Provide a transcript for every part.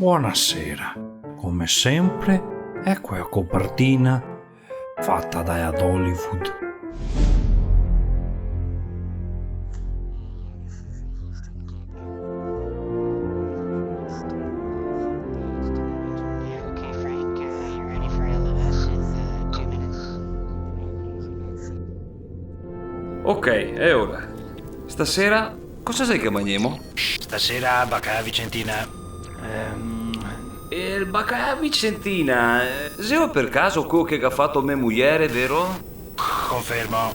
Buonasera. Come sempre, ecco la copertina fatta da Ad Hollywood. Okay, Frank, you ready for LMS in 2 minutes? Ok, e ora? Stasera cosa sai che mangiamo? Stasera bacà Vicentina. Il bacalà Vicentina. Se ho per caso quello che ha fatto mia moglie, vero? Confermo.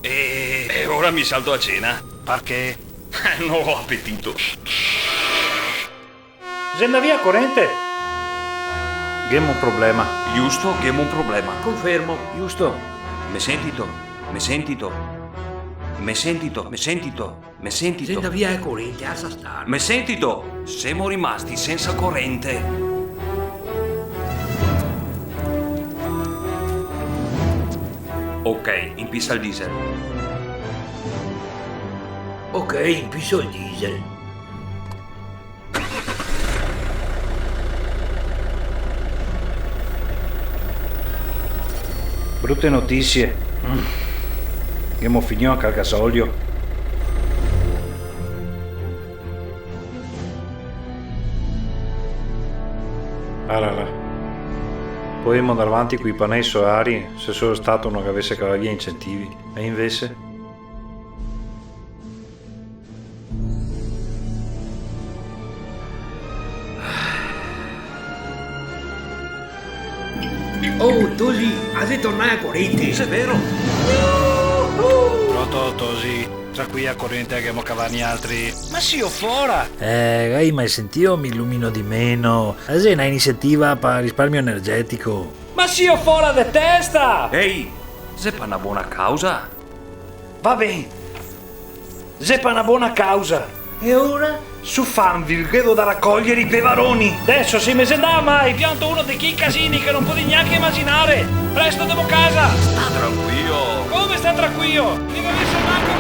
E ora mi salto a cena. Perché? Non ho appetito. Senda via corrente. Abbiamo un problema. Giusto che abbiamo un problema. Confermo. Giusto. Mi sentito. Senta via è corrente, a stare. Mi sentito. Siamo rimasti senza corrente. Ok, impista il diesel. Ok, impisso il diesel. Brutte notizie. Abbiamo finito a Calcasolio. Là. Potremmo andare avanti con i pannelli solari se solo Stato non avesse cavato via incentivi. E invece? Oh, Tosi, ha ritornato a corrente. È vero? Pronto, Tosi. Tra qui a corrente abbiamo cavani altri. Ma sì, ho fora! Hai mai sentito mi illumino di meno? È una iniziativa per risparmio energetico. Ma sì, ho fora di testa! Ehi, se fa una buona causa. Va bene. Zeppa una buona causa. E ora? Su Farmville credo da raccogliere i pevaroni. Adesso se mi sembra mai pianto uno di quei casini che non potevi neanche immaginare. Presto devo casa. Sta tranquillo. Come sta tranquillo? Mi deve essere manco